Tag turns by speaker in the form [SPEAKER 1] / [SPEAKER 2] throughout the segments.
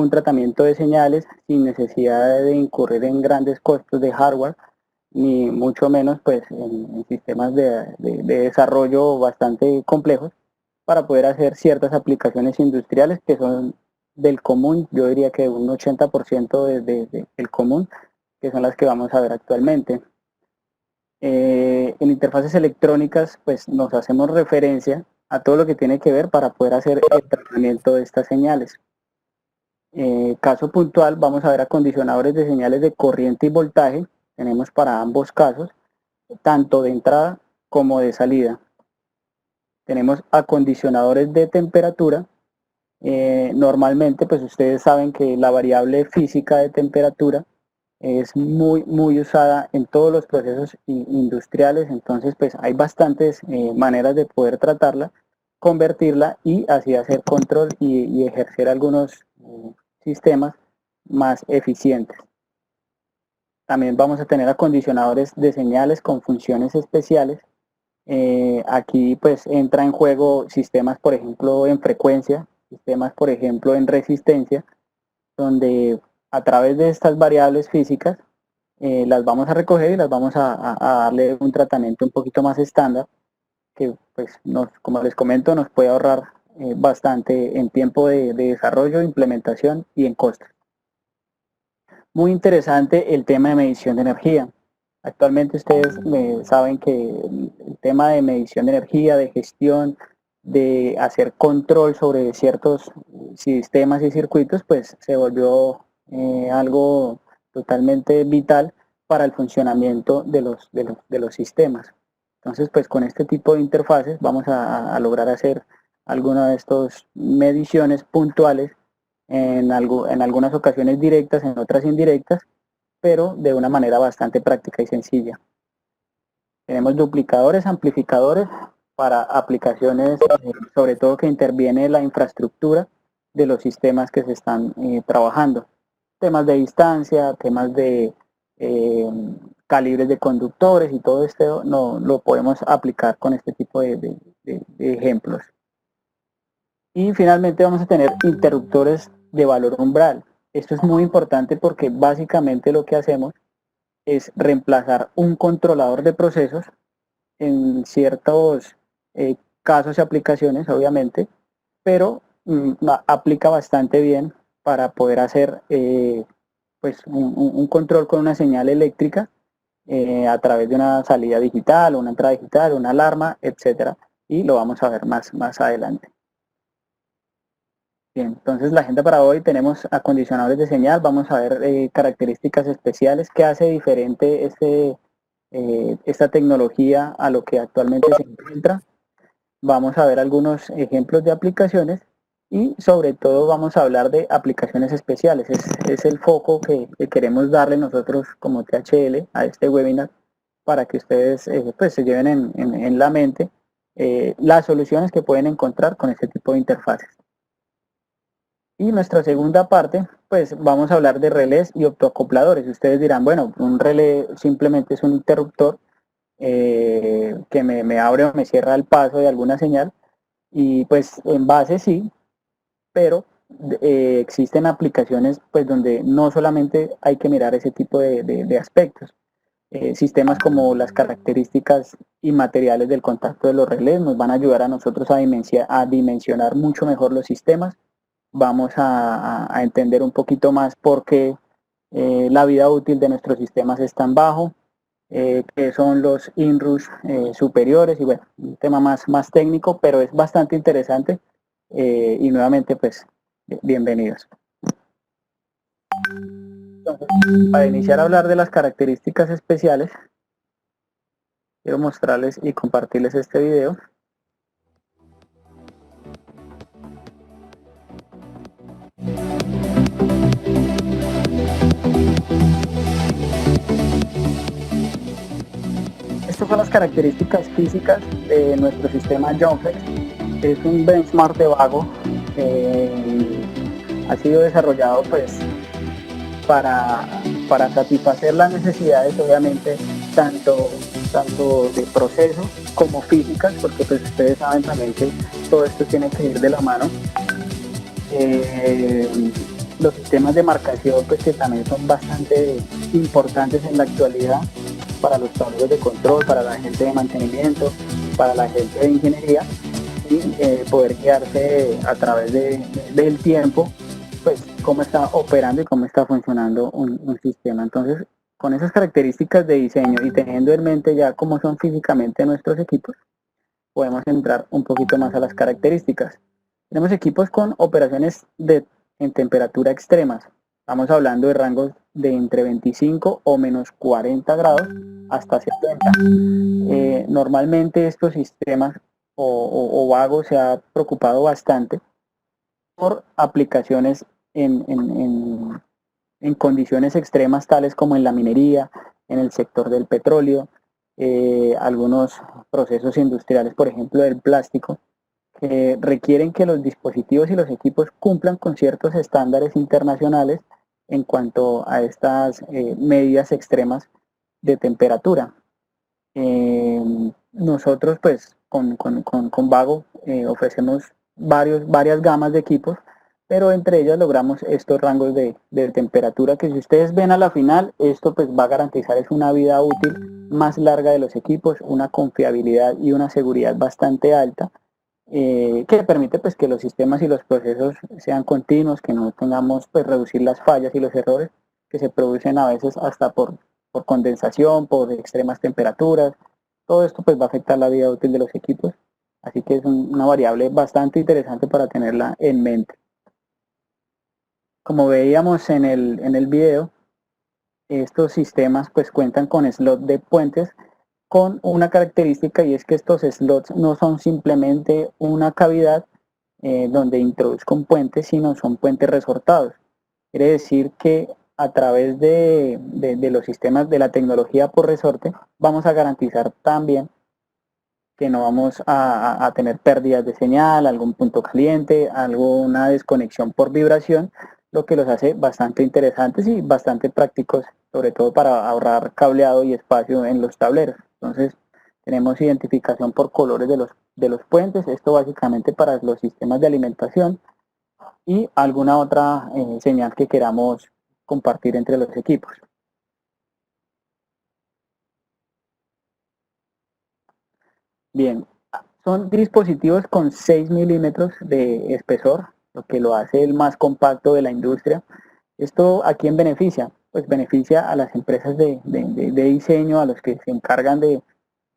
[SPEAKER 1] un tratamiento de señales sin necesidad de incurrir en grandes costos de hardware, ni mucho menos pues en sistemas de desarrollo bastante complejos para poder hacer ciertas aplicaciones industriales que son del común, yo diría que un 80% del común, que son las que vamos a ver actualmente. En interfaces electrónicas pues nos hacemos referencia a todo lo que tiene que ver para poder hacer el tratamiento de estas señales. Caso puntual, vamos a ver acondicionadores de señales de corriente y voltaje. Tenemos para ambos casos, tanto de entrada como de salida. Tenemos acondicionadores de temperatura. Normalmente, pues ustedes saben que la variable física de temperatura es muy usada en todos los procesos industriales, entonces pues hay bastantes maneras de poder tratarla, convertirla y así hacer control y ejercer algunos sistemas más eficientes. También vamos a tener acondicionadores de señales con funciones especiales. Aquí pues entra en juego sistemas, por ejemplo, en frecuencia, sistemas, por ejemplo, en resistencia, donde a través de estas variables físicas las vamos a recoger y las vamos a darle un tratamiento un poquito más estándar, que pues como les comento, nos puede ahorrar bastante en tiempo de desarrollo, implementación y en costos. Muy interesante el tema de medición de energía. Actualmente ustedes saben que el tema de medición de energía, de gestión, de hacer control sobre ciertos sistemas y circuitos, pues se volvió algo totalmente vital para el funcionamiento de los sistemas. Entonces, pues con este tipo de interfaces vamos a lograr hacer algunas de estas mediciones puntuales en algunas ocasiones directas, en otras indirectas, pero de una manera bastante práctica y sencilla. Tenemos duplicadores, amplificadores para aplicaciones, sobre todo que interviene la infraestructura de los sistemas que se están trabajando. Temas de distancia, temas de calibres de conductores y todo esto no, lo podemos aplicar con este tipo de ejemplos. Y finalmente vamos a tener interruptores de valor umbral. Esto es muy importante porque básicamente lo que hacemos es reemplazar un controlador de procesos en ciertos casos y aplicaciones, obviamente, pero aplica bastante bien para poder hacer pues un control con una señal eléctrica a través de una salida digital, una entrada digital, una alarma, etcétera, y lo vamos a ver más adelante. Bien, entonces la agenda para hoy tenemos acondicionadores de señal, vamos a ver características especiales, qué hace diferente esta tecnología a lo que actualmente se encuentra. Vamos a ver algunos ejemplos de aplicaciones y sobre todo vamos a hablar de aplicaciones especiales. Es el foco que queremos darle nosotros como THL a este webinar para que ustedes pues se lleven en la mente las soluciones que pueden encontrar con este tipo de interfaces. Y nuestra segunda parte, pues vamos a hablar de relés y optoacopladores. Ustedes dirán, bueno, un relé simplemente es un interruptor que me abre o me cierra el paso de alguna señal. Y pues en base sí, pero existen aplicaciones pues donde no solamente hay que mirar ese tipo de aspectos. Sistemas como las características inmateriales del contacto de los relés nos van a ayudar a nosotros a dimensionar mucho mejor los sistemas. Vamos a entender un poquito más por qué la vida útil de nuestros sistemas es tan bajo, qué son los inrush superiores y bueno, un tema más técnico, pero es bastante interesante y nuevamente pues bienvenidos. Entonces, para iniciar a hablar de las características especiales, quiero mostrarles y compartirles este video. Estas son las características físicas de nuestro sistema JONFLEX. Es un benchmark de vago. Ha sido desarrollado pues para satisfacer las necesidades, obviamente, tanto de proceso como físicas, porque pues ustedes saben también que todo esto tiene que ir de la mano. los sistemas de marcación, pues que también son bastante importantes en la actualidad para los tableros de control, para la gente de mantenimiento, para la gente de ingeniería, y poder guiarse a través del tiempo, pues cómo está operando y cómo está funcionando un sistema. Entonces, con esas características de diseño y teniendo en mente ya cómo son físicamente nuestros equipos, podemos entrar un poquito más a las características. Tenemos equipos con operaciones en temperatura extremas. Estamos hablando de rangos de entre 25 o menos 40 grados hasta 70. Normalmente estos sistemas o Vago se ha preocupado bastante por aplicaciones en condiciones extremas tales como en la minería, en el sector del petróleo, algunos procesos industriales, por ejemplo del plástico, que requieren que los dispositivos y los equipos cumplan con ciertos estándares internacionales en cuanto a estas medidas extremas de temperatura. Nosotros pues con Vago ofrecemos varias gamas de equipos, pero entre ellas logramos estos rangos de temperatura que si ustedes ven a la final, esto pues va a garantizar es una vida útil más larga de los equipos, una confiabilidad y una seguridad bastante alta, que permite pues que los sistemas y los procesos sean continuos, que no tengamos pues reducir las fallas y los errores que se producen a veces hasta por condensación, por extremas temperaturas. Todo esto pues va a afectar la vida útil de los equipos, así que es una variable bastante interesante para tenerla en mente. Como veíamos en el video, estos sistemas pues cuentan con slot de puentes con una característica, y es que estos slots no son simplemente una cavidad donde introduzco un puente, sino son puentes resortados. Quiere decir que a través de los sistemas de la tecnología por resorte vamos a garantizar también que no vamos a tener pérdidas de señal, algún punto caliente, alguna desconexión por vibración, lo que los hace bastante interesantes y bastante prácticos, sobre todo para ahorrar cableado y espacio en los tableros. Entonces tenemos identificación por colores de los puentes, esto básicamente para los sistemas de alimentación y alguna otra señal que queramos compartir entre los equipos. Bien, son dispositivos con 6 milímetros de espesor, lo que lo hace el más compacto de la industria. ¿Esto a quién beneficia? Pues beneficia a las empresas de diseño, a los que se encargan de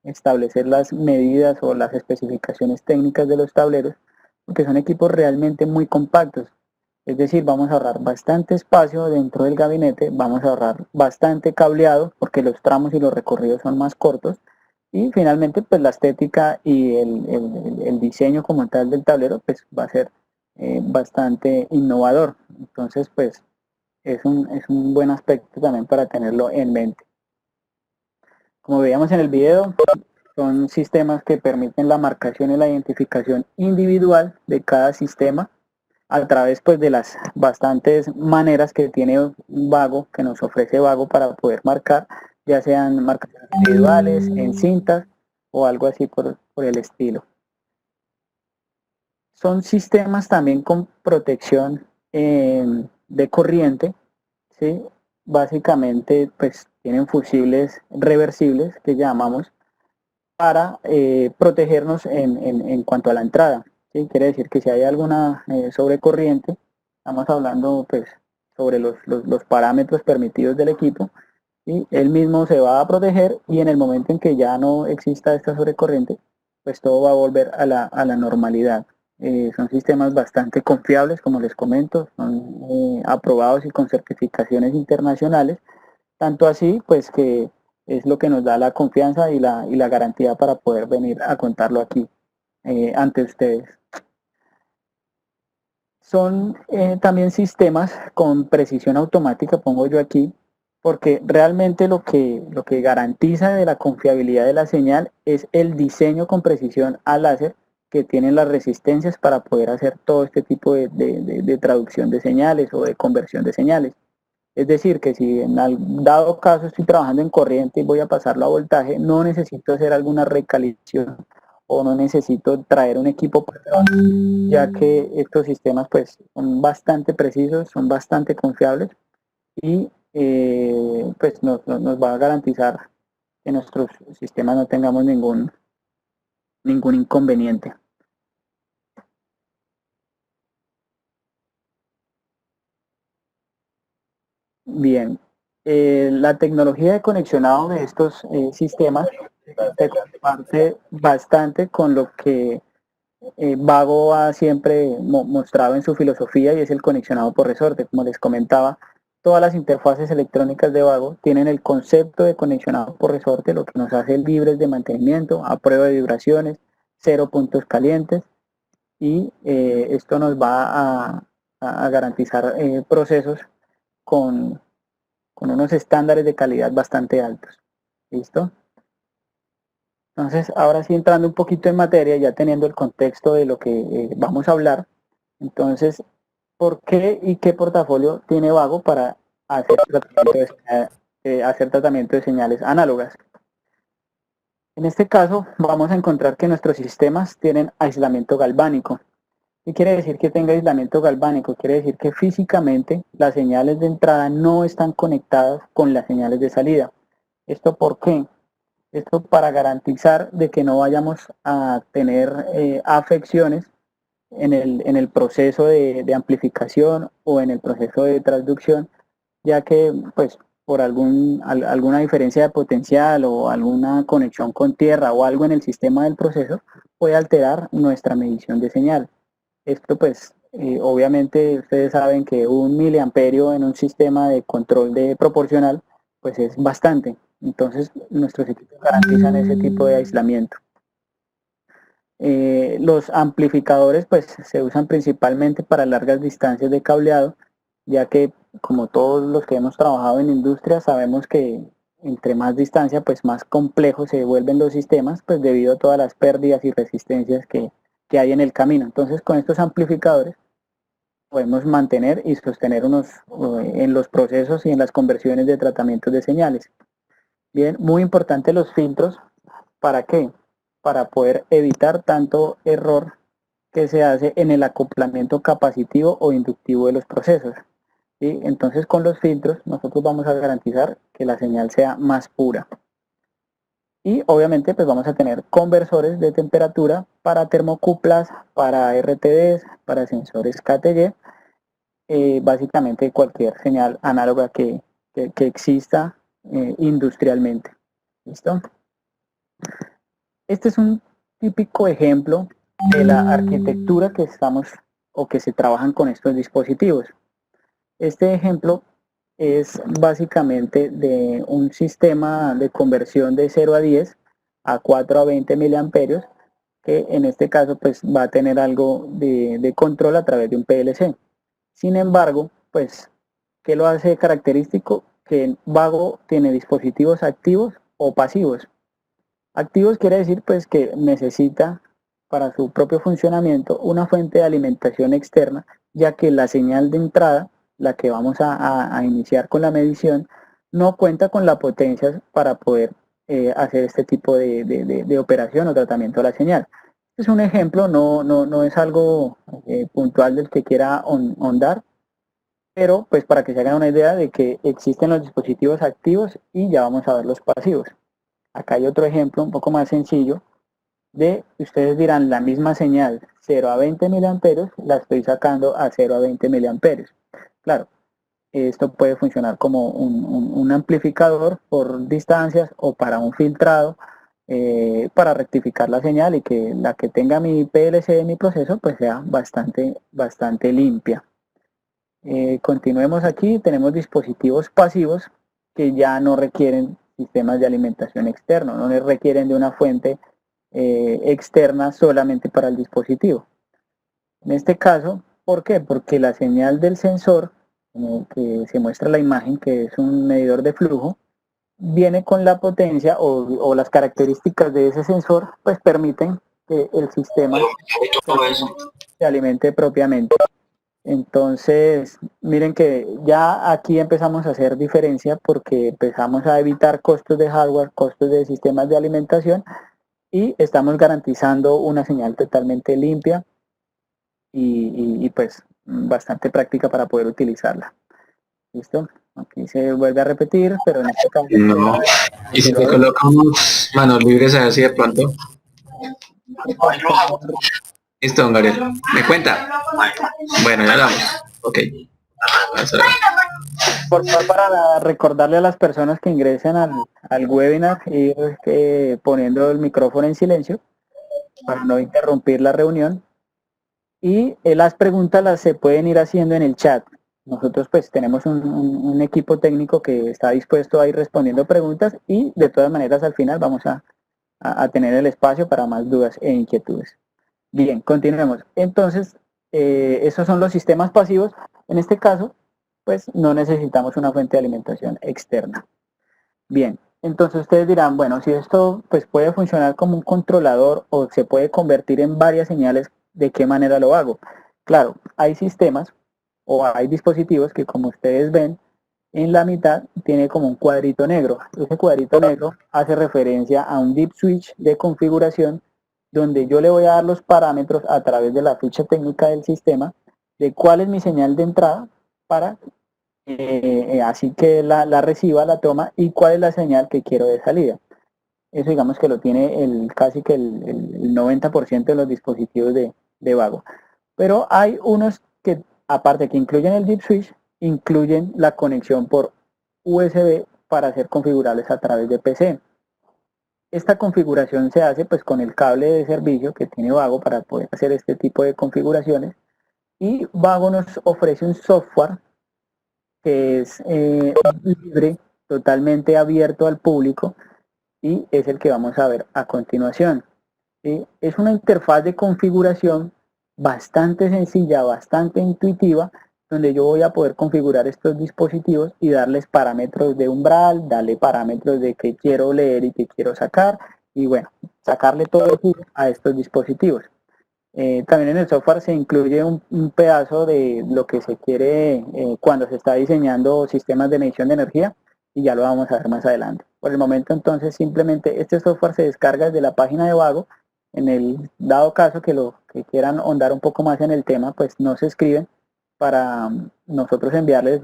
[SPEAKER 1] establecer las medidas o las especificaciones técnicas de los tableros, porque son equipos realmente muy compactos. Es decir, vamos a ahorrar bastante espacio dentro del gabinete, vamos a ahorrar bastante cableado, porque los tramos y los recorridos son más cortos, y finalmente pues la estética y el diseño como tal del tablero pues va a ser bastante innovador. Entonces pues es un buen aspecto también para tenerlo en mente. Como veíamos en el video, son sistemas que permiten la marcación y la identificación individual de cada sistema a través pues de las bastantes maneras que tiene Vago, que nos ofrece Vago para poder marcar, ya sean marcaciones individuales, en cintas o algo así por el estilo. Son sistemas también con protección de corriente, ¿sí? Básicamente pues tienen fusibles reversibles que llamamos para protegernos en cuanto a la entrada. ¿Sí? Quiere decir que si hay alguna sobrecorriente, estamos hablando pues sobre los parámetros permitidos del equipo, y él mismo se va a proteger, y en el momento en que ya no exista esta sobrecorriente, pues todo va a volver a la normalidad. Son sistemas bastante confiables, como les comento, son aprobados y con certificaciones internacionales, tanto así pues que es lo que nos da la confianza y la garantía para poder venir a contarlo aquí ante ustedes. Son también sistemas con precisión automática, pongo yo aquí, porque realmente lo que garantiza de la confiabilidad de la señal es el diseño con precisión al láser que tienen las resistencias para poder hacer todo este tipo de traducción de señales o de conversión de señales. Es decir, que si en dado caso estoy trabajando en corriente y voy a pasarlo a voltaje, no necesito hacer alguna recalibración o no necesito traer un equipo para trabajar, ya que estos sistemas pues son bastante precisos, son bastante confiables y pues nos va a garantizar que nuestros sistemas no tengamos ningún inconveniente. Bien, la tecnología de conexionado de estos sistemas se comparte bastante con lo que Vago ha siempre mostrado en su filosofía, y es el conexionado por resorte. Como les comentaba, todas las interfaces electrónicas de Vago tienen el concepto de conexionado por resorte, lo que nos hace libres de mantenimiento, a prueba de vibraciones, cero puntos calientes, y esto nos va a garantizar procesos con unos estándares de calidad bastante altos. ¿Listo? Entonces, ahora sí, entrando un poquito en materia, ya teniendo el contexto de lo que vamos a hablar, entonces, ¿por qué y qué portafolio tiene Vago para hacer tratamiento de señales análogas? En este caso, vamos a encontrar que nuestros sistemas tienen aislamiento galvánico. ¿Qué quiere decir que tenga aislamiento galvánico? Quiere decir que físicamente las señales de entrada no están conectadas con las señales de salida. ¿Esto por qué? Esto para garantizar de que no vayamos a tener afecciones en el proceso de amplificación o en el proceso de transducción, ya que pues por alguna diferencia de potencial o alguna conexión con tierra o algo en el sistema del proceso puede alterar nuestra medición de señal. Esto pues obviamente ustedes saben que 1 miliamperio en un sistema de control de proporcional pues es bastante. Entonces nuestros equipos garantizan ese tipo de aislamiento. Los amplificadores pues se usan principalmente para largas distancias de cableado, ya que como todos los que hemos trabajado en industria sabemos que entre más distancia pues más complejos se vuelven los sistemas, pues debido a todas las pérdidas y resistencias que hay en el camino. Entonces con estos amplificadores podemos mantener y sostener en los procesos y en las conversiones de tratamientos de señales. Bien, muy importante los filtros. ¿Para qué? Para poder evitar tanto error que se hace en el acoplamiento capacitivo o inductivo de los procesos. ¿Sí? Entonces con los filtros nosotros vamos a garantizar que la señal sea más pura. Y obviamente pues vamos a tener conversores de temperatura para termocuplas, para RTDs, para sensores KTG, básicamente cualquier señal análoga que exista industrialmente. ¿Listo? Este es un típico ejemplo de la arquitectura que estamos o que se trabajan con estos dispositivos. Este ejemplo es básicamente de un sistema de conversión de 0 a 10 a 4 a 20 miliamperios, que en este caso pues va a tener algo de control a través de un PLC. Sin embargo, pues, ¿qué lo hace característico? Que Vago tiene dispositivos activos o pasivos. Activos quiere decir pues que necesita para su propio funcionamiento una fuente de alimentación externa, ya que la señal de entrada, la que vamos a iniciar con la medición, no cuenta con la potencia para poder hacer este tipo de operación o tratamiento de la señal. Es un ejemplo, no es algo puntual del que quiera ahondar, pero pues para que se hagan una idea de que existen los dispositivos activos y ya vamos a ver los pasivos. Acá hay otro ejemplo un poco más sencillo de, ustedes dirán, la misma señal 0 a 20 miliamperios la estoy sacando a 0 a 20 miliamperios. Claro, esto puede funcionar como un amplificador por distancias o para un filtrado para rectificar la señal y que la que tenga mi PLC de mi proceso pues sea bastante limpia. Continuemos aquí, tenemos dispositivos pasivos que ya no requieren sistemas de alimentación externo, no requieren de una fuente externa solamente para el dispositivo. En este caso, ¿por qué? Porque la señal del sensor, que se muestra la imagen, que es un medidor de flujo, viene con la potencia o las características de ese sensor, pues permiten que el sistema se alimente propiamente. Entonces, miren que ya aquí empezamos a hacer diferencia porque empezamos a evitar costos de hardware, costos de sistemas de alimentación y estamos garantizando una señal totalmente limpia y pues bastante práctica para poder utilizarla. ¿Listo? Aquí se vuelve a repetir, pero en este caso...
[SPEAKER 2] No. ¿Y si te colocamos manos libres a ver si de pronto? Listo, don Gabriel. ¿Me cuenta? Bueno, ya vamos. Ok.
[SPEAKER 1] Por favor, para recordarle a las personas que ingresen al webinar, ir poniendo el micrófono en silencio para no interrumpir la reunión. Y las preguntas las se pueden ir haciendo en el chat. Nosotros pues tenemos un equipo técnico que está dispuesto a ir respondiendo preguntas y de todas maneras al final vamos a tener el espacio para más dudas e inquietudes. Bien, continuemos. Entonces, esos son los sistemas pasivos. En este caso, pues no necesitamos una fuente de alimentación externa. Bien, entonces ustedes dirán, bueno, si esto pues puede funcionar como un controlador o se puede convertir en varias señales, ¿de qué manera lo hago? Claro, hay sistemas o hay dispositivos que, como ustedes ven, en la mitad tiene como un cuadrito negro. Ese cuadrito negro hace referencia a un deep switch de configuración donde yo le voy a dar los parámetros a través de la ficha técnica del sistema de cuál es mi señal de entrada para así que la reciba, la toma y cuál es la señal que quiero de salida. Eso digamos que lo tiene casi que el 90% de los dispositivos de Vago. Pero hay unos que, aparte que incluyen el deep switch, incluyen la conexión por USB para ser configurables a través de PC. Esta configuración se hace pues con el cable de servicio que tiene Vago para poder hacer este tipo de configuraciones, y Vago nos ofrece un software que es libre, totalmente abierto al público, y es el que vamos a ver a continuación. Es una interfaz de configuración bastante sencilla, bastante intuitiva, donde yo voy a poder configurar estos dispositivos y darles parámetros de umbral, darle parámetros de qué quiero leer y qué quiero sacar, y bueno, sacarle todo el jugo a estos dispositivos. También en el software se incluye un pedazo de lo que se quiere cuando se está diseñando sistemas de medición de energía, y ya lo vamos a ver más adelante. Por el momento entonces simplemente este software se descarga desde la página de Vago. En el dado caso que quieran ahondar un poco más en el tema, pues nos escriben para nosotros enviarles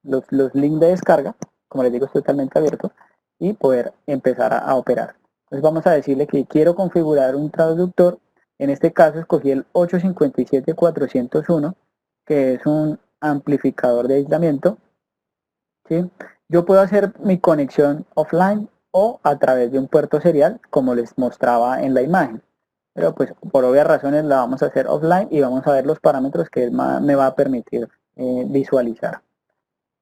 [SPEAKER 1] los links de descarga. Como les digo, es totalmente abierto y poder empezar a operar. Entonces vamos a decirle que quiero configurar un traductor. En este caso escogí el 857-401, que es un amplificador de aislamiento. ¿Sí? Yo puedo hacer mi conexión offline o a través de un puerto serial, como les mostraba en la imagen. Pero pues por obvias razones la vamos a hacer offline y vamos a ver los parámetros que me va a permitir visualizar.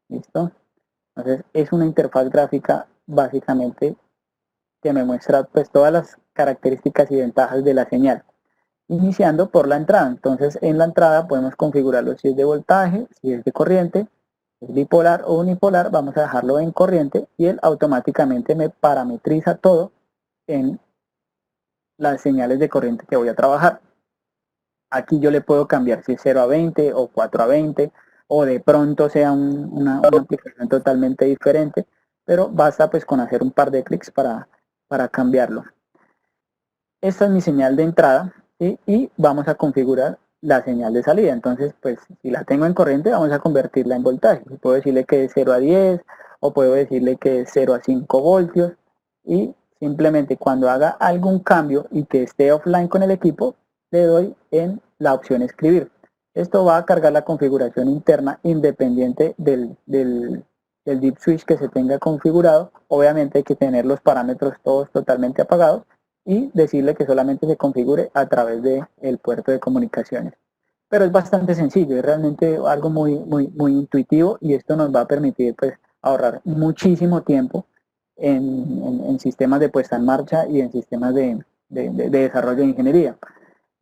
[SPEAKER 1] ¿Listo? Entonces es una interfaz gráfica básicamente que me muestra pues todas las características y ventajas de la señal, iniciando por la entrada. Entonces en la entrada podemos configurarlo si es de voltaje, si es de corriente, es bipolar o unipolar. Vamos a dejarlo en corriente y él automáticamente me parametriza todo en las señales de corriente que voy a trabajar. Aquí yo le puedo cambiar si es 0 a 20 o 4 a 20, o de pronto sea una aplicación totalmente diferente, pero basta pues con hacer un par de clics para cambiarlo. Esta es mi señal de entrada, ¿sí? Y vamos a configurar la señal de salida. Entonces, pues si la tengo en corriente, vamos a convertirla en voltaje. Puedo decirle que es 0 a 10 o puedo decirle que es 0 a 5 voltios, y simplemente cuando haga algún cambio y que esté offline con el equipo, le doy en la opción escribir. Esto va a cargar la configuración interna independiente del deep switch que se tenga configurado. Obviamente hay que tener los parámetros todos totalmente apagados y decirle que solamente se configure a través del puerto de comunicaciones. Pero es bastante sencillo, es realmente algo muy intuitivo, y esto nos va a permitir pues ahorrar muchísimo tiempo en sistemas de puesta en marcha y en sistemas de desarrollo de ingeniería.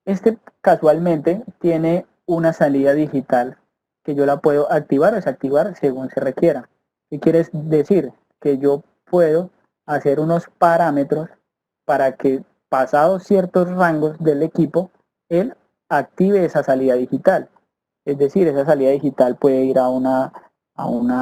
[SPEAKER 1] Este casualmente tiene una salida digital que yo la puedo activar o desactivar según se requiera. ¿Qué quiere decir? Que yo puedo hacer unos parámetros para que pasados ciertos rangos del equipo, él active esa salida digital. Es decir, esa salida digital puede ir a una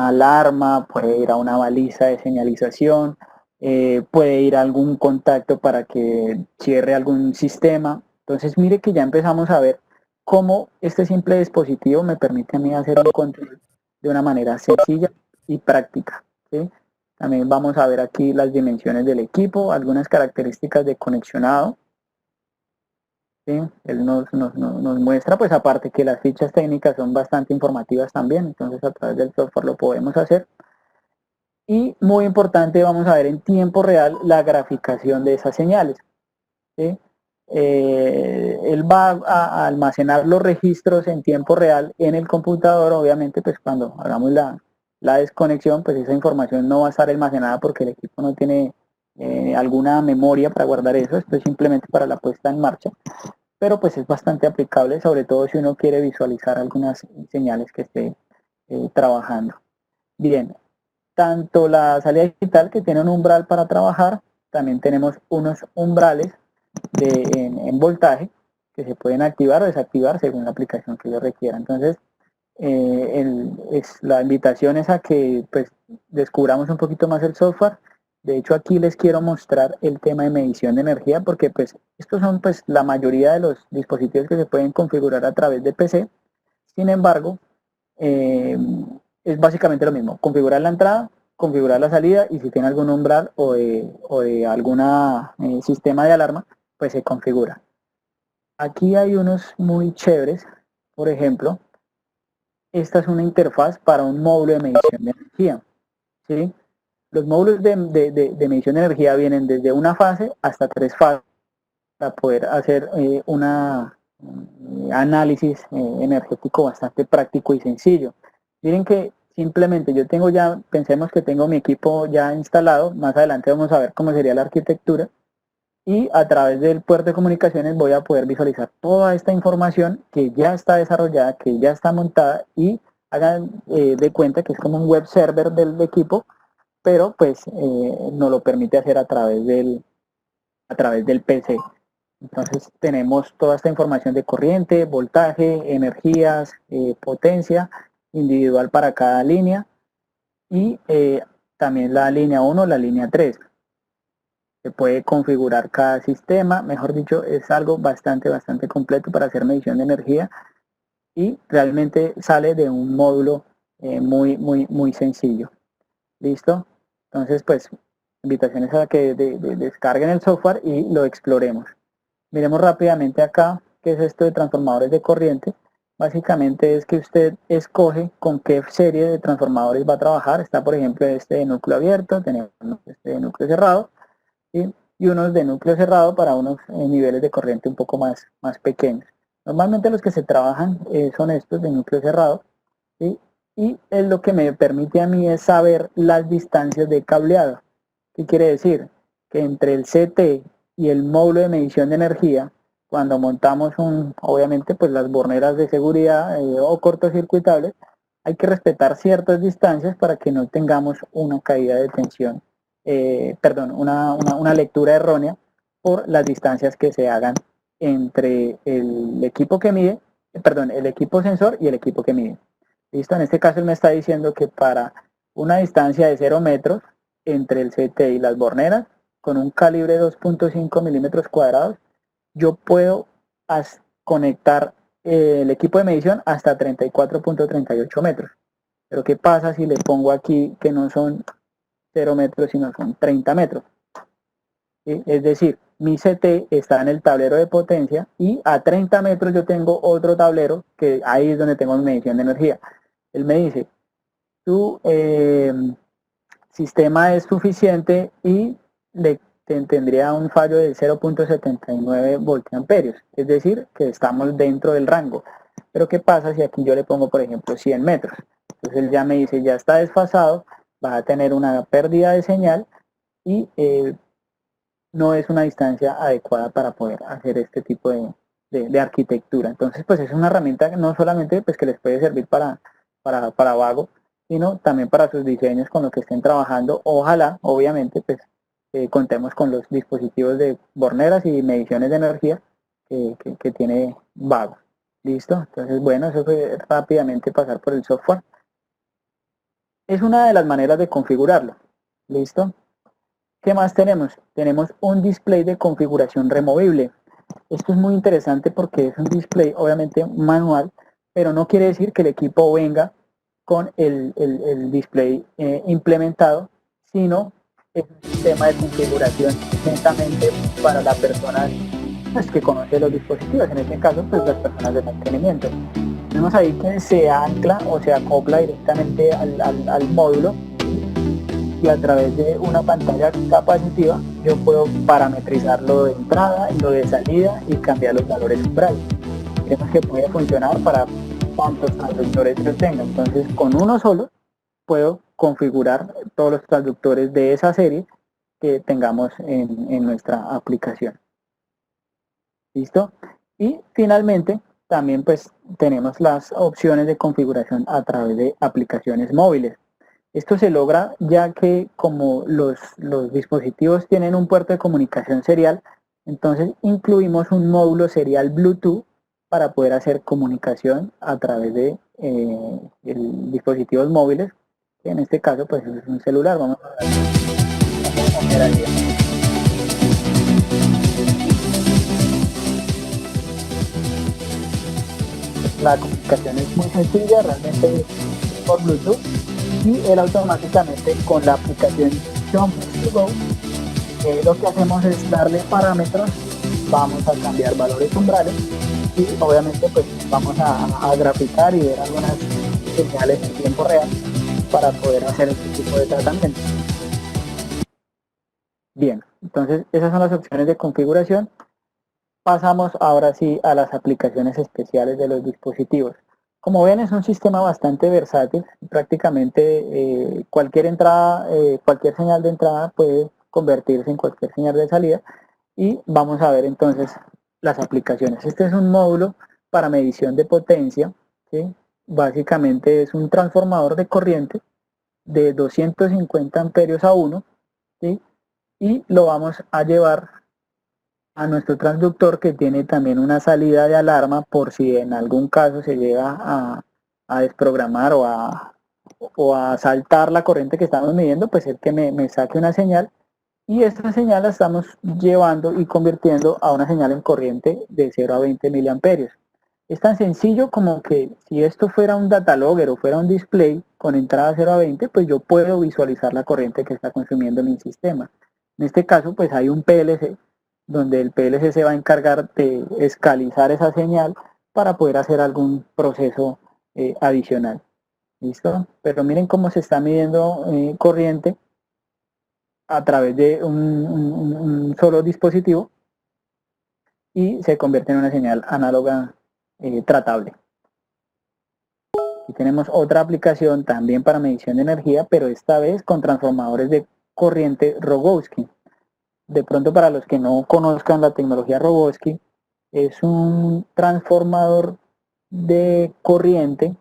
[SPEAKER 1] alarma, puede ir a una baliza de señalización, puede ir a algún contacto para que cierre algún sistema. Entonces mire que ya empezamos a ver cómo este simple dispositivo me permite a mí hacer un control de una manera sencilla y práctica, ¿sí? También vamos a ver aquí las dimensiones del equipo, algunas características de conexionado, ¿sí? Él nos muestra, pues aparte que las fichas técnicas son bastante informativas también, entonces a través del software lo podemos hacer. Y muy importante, vamos a ver en tiempo real la graficación de esas señales, ¿sí? Él va a almacenar los registros en tiempo real en el computador. Obviamente, pues cuando hagamos la desconexión, pues esa información no va a estar almacenada porque el equipo no tiene alguna memoria para guardar eso. Esto es simplemente para la puesta en marcha, pero pues es bastante aplicable, sobre todo si uno quiere visualizar algunas señales que esté trabajando. Bien, tanto la salida digital, que tiene un umbral para trabajar, también tenemos unos umbrales en voltaje que se pueden activar o desactivar según la aplicación que yo requiera. Entonces, la invitación es a que pues, descubramos un poquito más el software. De hecho, aquí les quiero mostrar el tema de medición de energía, porque pues estos son pues la mayoría de los dispositivos que se pueden configurar a través de PC. Sin embargo, es básicamente lo mismo: configurar la entrada, configurar la salida, y si tiene algún umbral o de alguna sistema de alarma, pues se configura. Aquí hay unos muy chéveres. Por ejemplo, esta es una interfaz para un módulo de medición de energía, ¿sí? Los módulos de medición de energía vienen desde una fase hasta 3 fases para poder hacer un análisis energético bastante práctico y sencillo. Miren que simplemente yo tengo ya, pensemos que tengo mi equipo ya instalado. Más adelante vamos a ver cómo sería la arquitectura, y a través del puerto de comunicaciones voy a poder visualizar toda esta información que ya está desarrollada, que ya está montada, y hagan de cuenta que es como un web server del equipo, pero pues nos lo permite hacer a través del PC. Entonces tenemos toda esta información de corriente, voltaje, energías, potencia individual para cada línea, y también la línea 1, la línea 3. Se puede configurar cada sistema. Mejor dicho, es algo bastante completo para hacer medición de energía, y realmente sale de un módulo muy sencillo. ¿Listo? Entonces, pues, invitaciones a que descarguen el software y lo exploremos. Miremos rápidamente acá qué es esto de transformadores de corriente. Básicamente es que usted escoge con qué serie de transformadores va a trabajar. Está, por ejemplo, este de núcleo abierto, tenemos este de núcleo cerrado, ¿sí? Y unos de núcleo cerrado para unos niveles de corriente un poco más pequeños. Normalmente los que se trabajan son estos de núcleo cerrado, ¿sí? Y es lo que me permite a mí es saber las distancias de cableado. ¿Qué quiere decir? Que entre el CT y el módulo de medición de energía, cuando montamos obviamente pues las borneras de seguridad o cortocircuitables, hay que respetar ciertas distancias para que no tengamos una caída de tensión, perdón, una lectura errónea por las distancias que se hagan entre el equipo que mide, perdón, el equipo sensor y el equipo que mide. ¿Listo? En este caso él me está diciendo que para una distancia de 0 metros entre el CT y las borneras, con un calibre de 2.5 milímetros cuadrados, yo puedo conectar el equipo de medición hasta 34.38 metros. Pero ¿qué pasa si le pongo aquí que no son 0 metros, sino son 30 metros? ¿Sí? Es decir, mi CT está en el tablero de potencia, y a 30 metros yo tengo otro tablero, que ahí es donde tengo mi medición de energía. Él me dice: tu sistema es suficiente, y tendría un fallo de 0.79 voltiamperios, es decir, que estamos dentro del rango. Pero ¿qué pasa si aquí yo le pongo, por ejemplo, 100 metros? Entonces él ya me dice: ya está desfasado, vas a tener una pérdida de señal, y no es una distancia adecuada para poder hacer este tipo de arquitectura. Entonces, pues es una herramienta no solamente pues, que les puede servir para vago, sino también para sus diseños con los que estén trabajando. Ojalá, obviamente, pues contemos con los dispositivos de borneras y mediciones de energía que tiene Vago. ¿Listo? Entonces, bueno, eso fue rápidamente pasar por el software. Es una de las maneras de configurarlo. ¿Listo? ¿Qué más tenemos? Tenemos un display de configuración removible. Esto es muy interesante porque es un display obviamente manual, pero no quiere decir que el equipo venga con el display implementado, sino es un sistema de configuración netamente para la persona pues, que conoce los dispositivos, en este caso pues las personas de mantenimiento. Vemos ahí que se ancla o se acopla directamente al módulo y a través de una pantalla capacitiva yo puedo parametrizar lo de entrada y lo de salida y cambiar los valores umbrales. Creemos que puede funcionar para cuantos transductores yo tenga. Entonces con uno solo puedo configurar todos los transductores de esa serie que tengamos en nuestra aplicación. ¿Listo? Y finalmente también pues tenemos las opciones de configuración a través de aplicaciones móviles. Esto se logra ya que como los dispositivos tienen un puerto de comunicación serial, entonces incluimos un módulo serial Bluetooth para poder hacer comunicación a través de dispositivos móviles, que en este caso pues es un celular. Vamos a ver ahí. La comunicación es muy sencilla, realmente es por Bluetooth, y él automáticamente con la aplicación Jump to Go lo que hacemos es darle parámetros, vamos a cambiar valores umbrales y obviamente pues vamos a graficar y ver algunas señales en tiempo real para poder hacer este tipo de tratamiento. Bien, entonces esas son las opciones de configuración. Pasamos ahora sí a las aplicaciones especiales de los dispositivos. Como ven, es un sistema bastante versátil. Prácticamente cualquier entrada, cualquier señal de entrada puede convertirse en cualquier señal de salida. Y vamos a ver entonces las aplicaciones. Este es un módulo para medición de potencia, ¿sí? Básicamente es un transformador de corriente de 250 amperios a 1, ¿sí? Y lo vamos a llevar a nuestro transductor, que tiene también una salida de alarma por si en algún caso se llega a desprogramar o a saltar la corriente que estamos midiendo, pues el que me saque una señal, y esta señal la estamos llevando y convirtiendo a una señal en corriente de 0 a 20 miliamperios. Es tan sencillo como que si esto fuera un data logger o fuera un display con entrada 0 a 20, pues yo puedo visualizar la corriente que está consumiendo mi sistema. En este caso pues hay un PLC, donde el PLC se va a encargar de escalizar esa señal para poder hacer algún proceso adicional. ¿Listo? Pero miren cómo se está midiendo corriente a través de un solo dispositivo y se convierte en una señal análoga tratable. Aquí tenemos otra aplicación también para medición de energía, pero esta vez con transformadores de corriente Rogowski. De pronto, para los que no conozcan la tecnología Rogowski, es un transformador de corriente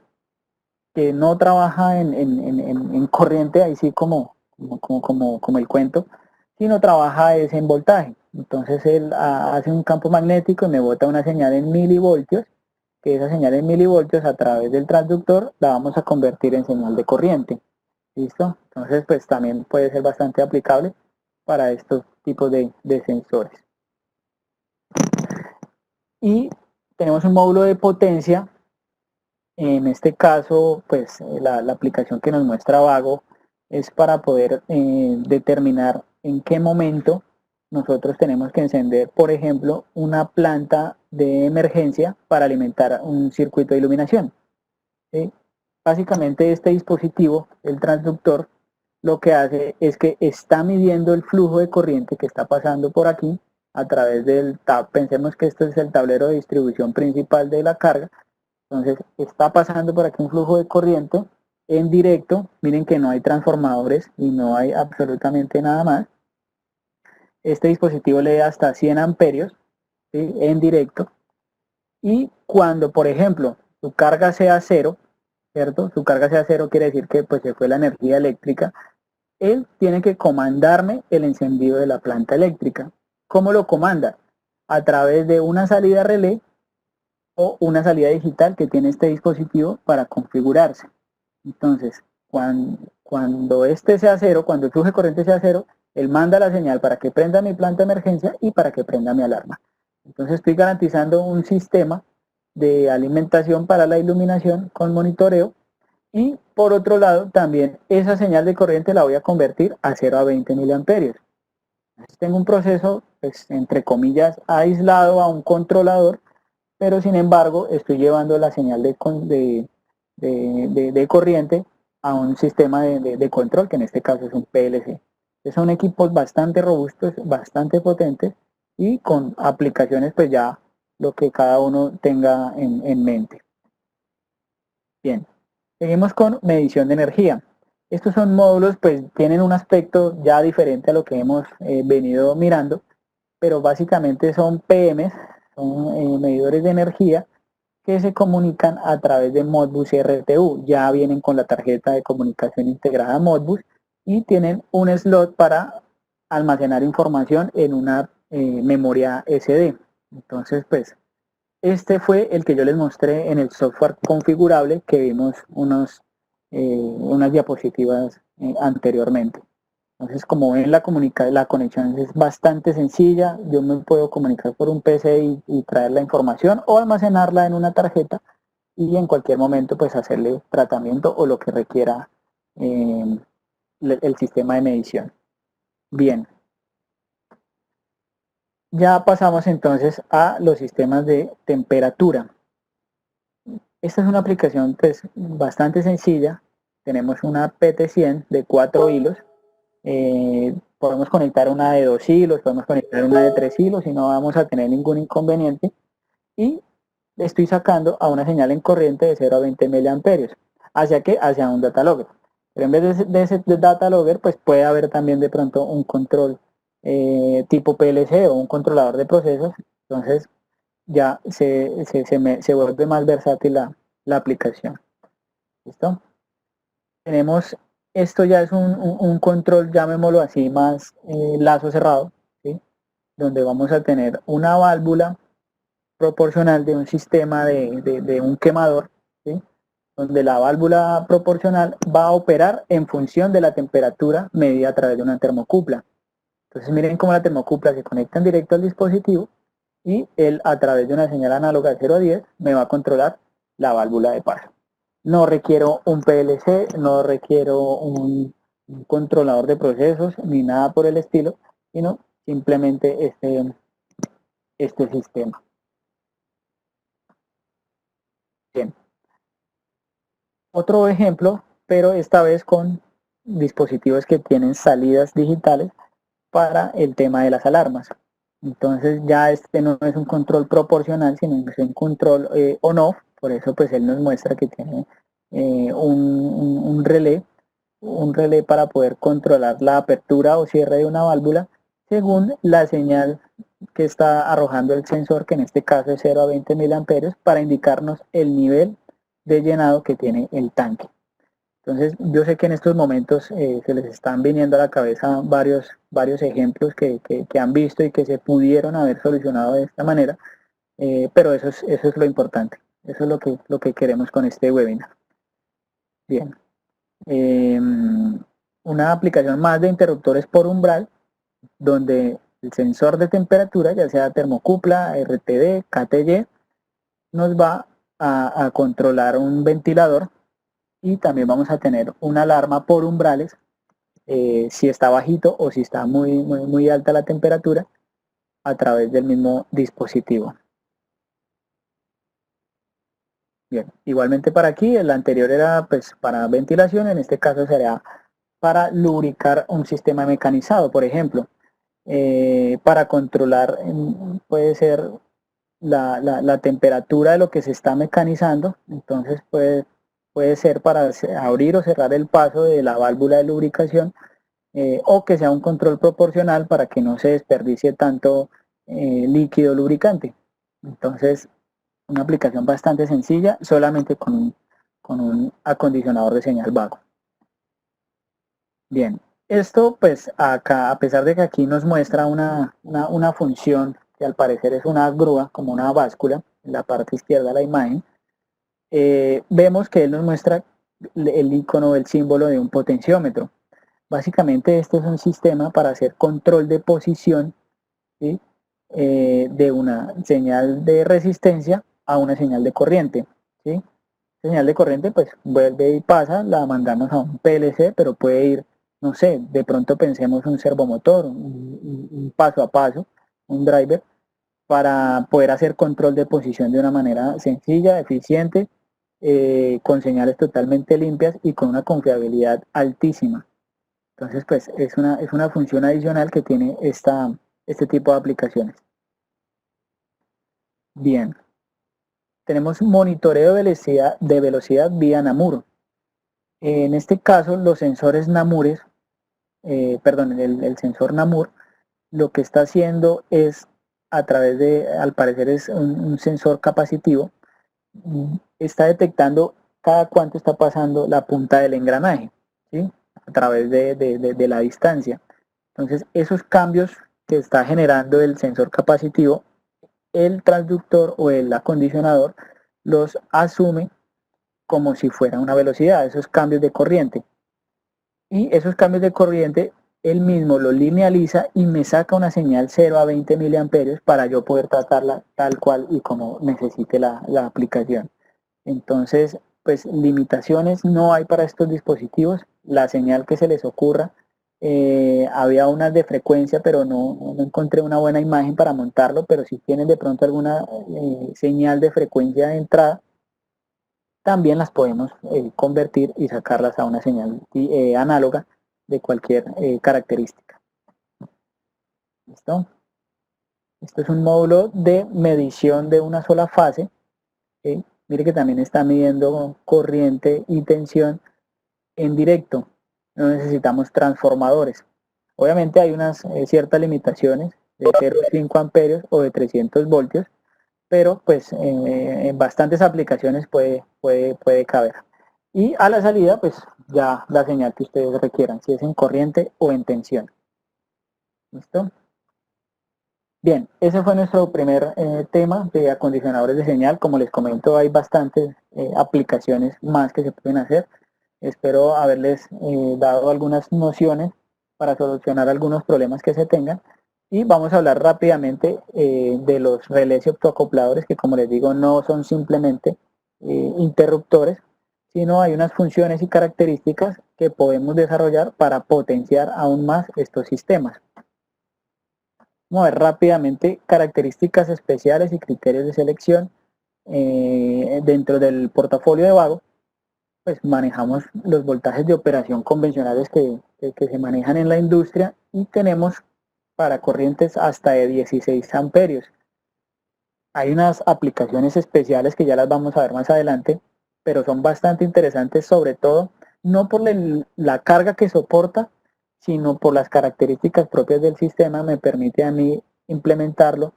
[SPEAKER 1] que no trabaja en corriente, ahí sí como el cuento, sino trabaja es en voltaje. Entonces él hace un campo magnético y me bota una señal en milivoltios, que esa señal en milivoltios a través del transductor la vamos a convertir en señal de corriente. ¿Listo? Entonces pues también puede ser bastante aplicable para estos tipos de sensores. Y tenemos un módulo de potencia. En este caso, pues la aplicación que nos muestra Vago es para poder determinar en qué momento nosotros tenemos que encender, por ejemplo, una planta de emergencia para alimentar un circuito de iluminación. ¿Sí? Básicamente este dispositivo, el transductor, lo que hace es que está midiendo el flujo de corriente que está pasando por aquí a través del pensemos que esto es el tablero de distribución principal de la carga. Entonces está pasando por aquí un flujo de corriente en directo. Miren que no hay transformadores y no hay absolutamente nada más. Este dispositivo lee hasta 100 amperios, ¿sí? En directo. Y cuando, por ejemplo, su carga sea cero, ¿cierto? Su carga sea cero quiere decir que pues se fue la energía eléctrica. Él tiene que comandarme el encendido de la planta eléctrica. ¿Cómo lo comanda? A través de una salida relé o una salida digital que tiene este dispositivo para configurarse. Entonces, cuando este sea cero, cuando el flujo de corriente sea cero, Él manda la señal para que prenda mi planta de emergencia y para que prenda mi alarma. Entonces estoy garantizando un sistema de alimentación para la iluminación con monitoreo, y por otro lado también esa señal de corriente la voy a convertir a 0 a 20 miliamperios. Entonces tengo un proceso, pues, entre comillas, aislado a un controlador, pero sin embargo estoy llevando la señal de corriente a un sistema de control, que en este caso es un PLC. Son equipos bastante robustos, bastante potentes y con aplicaciones pues ya lo que cada uno tenga en mente. Bien, seguimos con medición de energía. Estos son módulos, pues tienen un aspecto ya diferente a lo que hemos venido mirando, pero básicamente son PMs, son medidores de energía que se comunican a través de Modbus y RTU. Ya vienen con la tarjeta de comunicación integrada Modbus y tienen un slot para almacenar información en una memoria SD. Entonces, pues, este fue el que yo les mostré en el software configurable que vimos unas diapositivas anteriormente. Entonces, como ven, la conexión es bastante sencilla. Yo me puedo comunicar por un PC y traer la información o almacenarla en una tarjeta y en cualquier momento pues hacerle tratamiento o lo que requiera el sistema de medición. Bien. Ya pasamos entonces a los sistemas de temperatura. Esta es una aplicación pues bastante sencilla. Tenemos una PT100 de 4 hilos. Podemos conectar una de 2 hilos, podemos conectar una de 3 hilos y no vamos a tener ningún inconveniente. Y estoy sacando a una señal en corriente de 0 a 20 miliamperios. ¿Hacia qué? Hacia un data logger. Pero en vez de ese data logger, pues puede haber también de pronto un control tipo PLC o un controlador de procesos. Entonces ya se vuelve más versátil la aplicación. ¿Listo? Tenemos, esto ya es un control, llamémoslo así, más lazo cerrado, ¿sí? Donde vamos a tener una válvula proporcional de un sistema de un quemador, ¿sí? Donde la válvula proporcional va a operar en función de la temperatura medida a través de una termocupla. Entonces miren cómo la termocupla se conecta en directo al dispositivo y él a través de una señal análoga de 0 a 10 me va a controlar la válvula de paso. No requiero un PLC, no requiero un controlador de procesos ni nada por el estilo, sino simplemente este sistema. Bien. Otro ejemplo, pero esta vez con dispositivos que tienen salidas digitales para el tema de las alarmas. Entonces ya este no es un control proporcional, sino es un control on-off, por eso pues él nos muestra que tiene un relé para poder controlar la apertura o cierre de una válvula según la señal que está arrojando el sensor, que en este caso es 0 a 20 miliamperios, para indicarnos el nivel de llenado que tiene el tanque. Entonces yo sé que en estos momentos se les están viniendo a la cabeza varios ejemplos que han visto y que se pudieron haber solucionado de esta manera, pero eso es lo importante, eso es lo que queremos con este webinar. Bien, una aplicación más de interruptores por umbral, donde el sensor de temperatura, ya sea termocupla, RTD, KTY, nos va a controlar un ventilador. Y también vamos a tener una alarma por umbrales, si está bajito o si está muy alta la temperatura, a través del mismo dispositivo. Bien, igualmente para aquí, el anterior era pues para ventilación, en este caso será para lubricar un sistema mecanizado, por ejemplo, para controlar, puede ser la temperatura de lo que se está mecanizando. Entonces puede ser para abrir o cerrar el paso de la válvula de lubricación, o que sea un control proporcional para que no se desperdicie tanto líquido lubricante. Entonces, una aplicación bastante sencilla, solamente con un acondicionador de señal vago. Bien, esto pues acá, a pesar de que aquí nos muestra una función que al parecer es una grúa, como una báscula, en la parte izquierda de la imagen, vemos que él nos muestra el icono, el símbolo de un potenciómetro. Básicamente este es un sistema para hacer control de posición, ¿sí? De una señal de resistencia a una señal de corriente, ¿sí? Señal de corriente pues vuelve y pasa, la mandamos a un PLC, pero puede ir, no sé, de pronto pensemos un servomotor, un paso a paso, un driver, para poder hacer control de posición de una manera sencilla, eficiente, con señales totalmente limpias y con una confiabilidad altísima. Entonces, pues es una función adicional que tiene este tipo de aplicaciones. Bien, tenemos monitoreo de velocidad vía NAMUR. En este caso, los sensores NAMURes, el sensor NAMUR, lo que está haciendo es, a través de, al parecer es un sensor capacitivo, está detectando cada cuánto está pasando la punta del engranaje, ¿sí? A través de la distancia. Entonces, esos cambios que está generando el sensor capacitivo, el transductor o el acondicionador los asume como si fuera una velocidad, esos cambios de corriente. Y esos cambios de corriente, él mismo los linealiza y me saca una señal 0 a 20 miliamperios para yo poder tratarla tal cual y como necesite la aplicación. Entonces, pues limitaciones no hay para estos dispositivos. La señal que se les ocurra, había unas de frecuencia, pero no encontré una buena imagen para montarlo, pero si tienen de pronto alguna señal de frecuencia de entrada, también las podemos convertir y sacarlas a una señal análoga de cualquier característica. ¿Listo? Esto es un módulo de medición de una sola fase. Mire que también está midiendo corriente y tensión en directo. No necesitamos transformadores. Obviamente hay unas ciertas limitaciones de 0,5 amperios o de 300 voltios, pero pues en bastantes aplicaciones puede caber. Y a la salida pues ya la señal que ustedes requieran, si es en corriente o en tensión. ¿Listo? Bien, ese fue nuestro primer tema de acondicionadores de señal. Como les comento, hay bastantes aplicaciones más que se pueden hacer. Espero haberles dado algunas nociones para solucionar algunos problemas que se tengan. Y vamos a hablar rápidamente de los relés y optoacopladores, que como les digo, no son simplemente interruptores, sino hay unas funciones y características que podemos desarrollar para potenciar aún más estos sistemas. Vamos a ver rápidamente características especiales y criterios de selección. Dentro del portafolio de Vago, pues manejamos los voltajes de operación convencionales que se manejan en la industria y tenemos para corrientes hasta de 16 amperios. Hay unas aplicaciones especiales que ya las vamos a ver más adelante, pero son bastante interesantes, sobre todo no por la carga que soporta, sino por las características propias del sistema. Me permite a mí implementarlo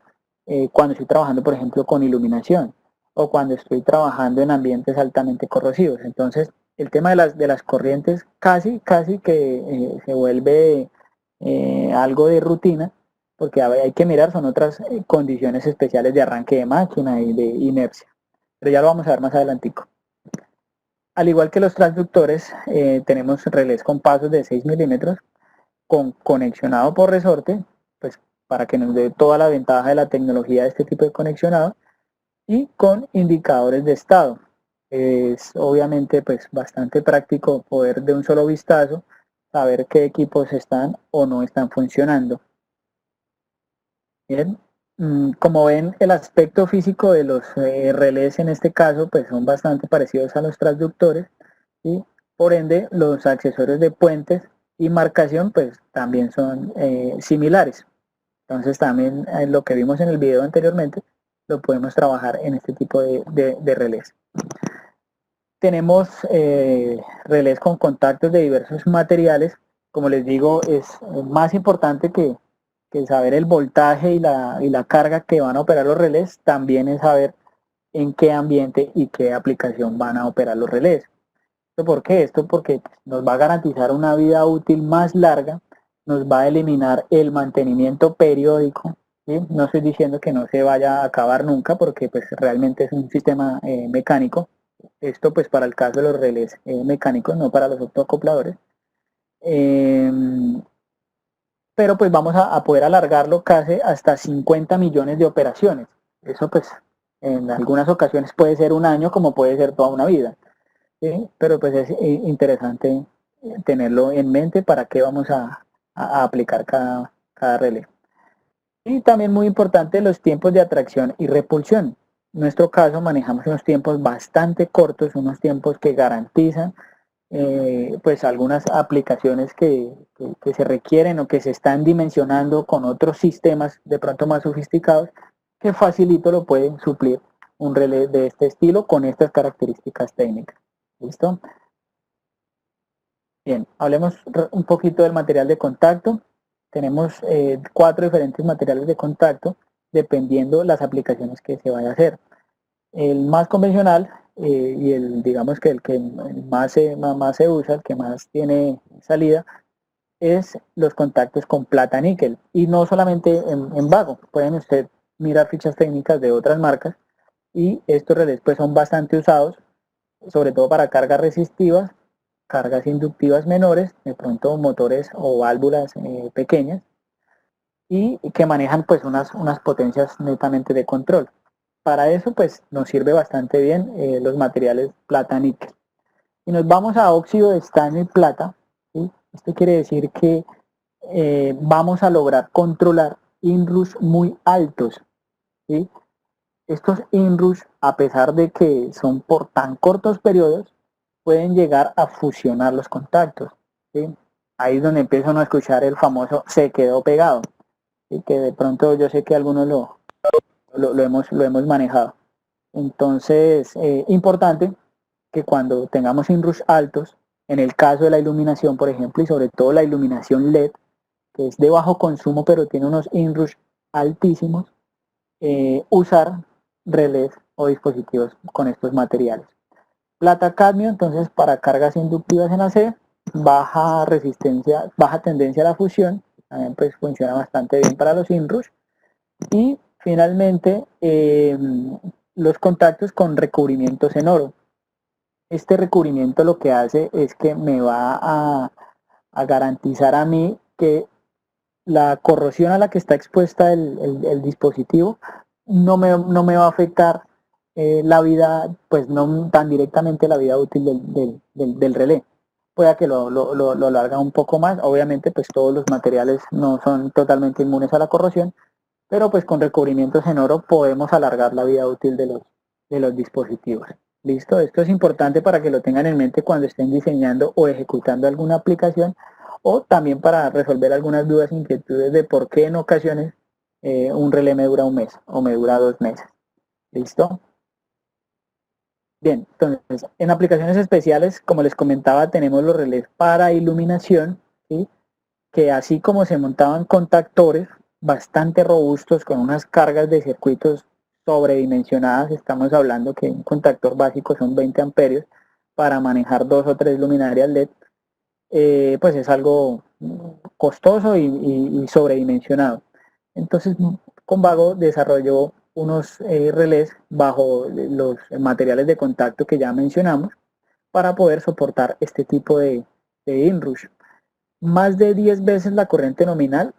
[SPEAKER 1] cuando estoy trabajando, por ejemplo, con iluminación o cuando estoy trabajando en ambientes altamente corrosivos. Entonces, el tema de las corrientes casi que se vuelve algo de rutina, porque hay que mirar, son otras condiciones especiales de arranque de máquina y de inercia. Pero ya lo vamos a ver más adelantico. Al igual que los transductores, tenemos relés con pasos de 6 milímetros con conexionado por resorte, pues para que nos dé toda la ventaja de la tecnología de este tipo de conexionado, y con indicadores de estado. Es obviamente pues bastante práctico poder de un solo vistazo saber qué equipos están o no están funcionando. Bien, como ven, el aspecto físico de los relés en este caso pues son bastante parecidos a los transductores y por ende los accesorios de puentes y marcación pues también son similares. Entonces también lo que vimos en el video anteriormente lo podemos trabajar en este tipo de relés. Tenemos relés con contactos de diversos materiales. Como les digo, es más importante que saber el voltaje y la carga que van a operar los relés, también es saber en qué ambiente y qué aplicación van a operar los relés. ¿Esto por qué? Esto porque nos va a garantizar una vida útil más larga, nos va a eliminar el mantenimiento periódico, ¿sí? No estoy diciendo que no se vaya a acabar nunca, porque pues realmente es un sistema mecánico. Esto pues para el caso de los relés mecánicos, no para los optoacopladores. pero pues vamos a poder alargarlo casi hasta 50 millones de operaciones. Eso pues en algunas ocasiones puede ser un año como puede ser toda una vida, ¿sí? Pero pues es interesante tenerlo en mente para qué vamos a aplicar cada relé. Y también muy importante los tiempos de atracción y repulsión. En nuestro caso manejamos unos tiempos bastante cortos, unos tiempos que garantizan pues algunas aplicaciones que se requieren o que se están dimensionando con otros sistemas de pronto más sofisticados que facilito lo pueden suplir un relé de este estilo con estas características técnicas. ¿Listo? Bien, hablemos un poquito del material de contacto. Tenemos 4 diferentes materiales de contacto dependiendo las aplicaciones que se vaya a hacer. El más convencional y el digamos que el que más se usa, el que más tiene salida, es los contactos con plata níquel. Y no solamente en Vago, pueden usted mirar fichas técnicas de otras marcas y estos relés pues son bastante usados, sobre todo para cargas resistivas, cargas inductivas menores, de pronto motores o válvulas pequeñas y que manejan pues unas potencias netamente de control. Para eso pues nos sirve bastante bien los materiales plata níquel. Y nos vamos a óxido de estaño y plata, ¿sí? Esto quiere decir que vamos a lograr controlar INRUS muy altos, ¿sí? Estos INRUS, a pesar de que son por tan cortos periodos, pueden llegar a fusionar los contactos, ¿sí? Ahí es donde empieza uno a escuchar el famoso se quedó pegado, y que de pronto yo sé que algunos lo hemos manejado. Entonces, importante que cuando tengamos INRUS altos, en el caso de la iluminación, por ejemplo, y sobre todo la iluminación LED, que es de bajo consumo pero tiene unos INRUS altísimos, usar relés o dispositivos con estos materiales. Plata cadmio, entonces para cargas inductivas en AC, baja resistencia, baja tendencia a la fusión, también pues funciona bastante bien para los INRUS. Y finalmente los contactos con recubrimientos en oro. Este recubrimiento lo que hace es que me va a garantizar a mí que la corrosión a la que está expuesta el dispositivo no me va a afectar la vida, pues no tan directamente la vida útil del relé. Pueda que lo alarga un poco más. Obviamente, pues todos los materiales no son totalmente inmunes a la corrosión, pero pues con recubrimientos en oro podemos alargar la vida útil de los dispositivos. ¿Listo? Esto es importante para que lo tengan en mente cuando estén diseñando o ejecutando alguna aplicación o también para resolver algunas dudas e inquietudes de por qué en ocasiones un relé me dura un mes o me dura 2 meses. ¿Listo? Bien, entonces en aplicaciones especiales, como les comentaba, tenemos los relés para iluminación, ¿sí? Que así como se montaban contactores bastante robustos con unas cargas de circuitos sobredimensionadas, estamos hablando que un contactor básico son 20 amperios para manejar 2 o 3 luminarias LED, pues es algo costoso y sobredimensionado. Entonces, Convago desarrolló unos relés bajo los materiales de contacto que ya mencionamos para poder soportar este tipo de inrush. Más de 10 veces la corriente nominal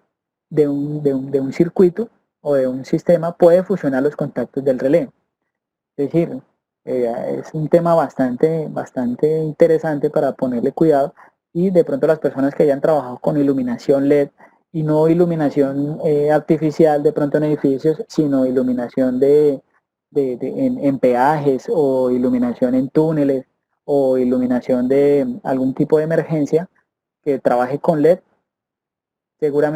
[SPEAKER 1] de un circuito o de un sistema puede fusionar los contactos del relé. Es decir, es un tema bastante interesante para ponerle cuidado y de pronto las personas que hayan trabajado con iluminación LED y no iluminación artificial de pronto en edificios, sino iluminación en peajes o iluminación en túneles o iluminación de algún tipo de emergencia que trabaje con LED,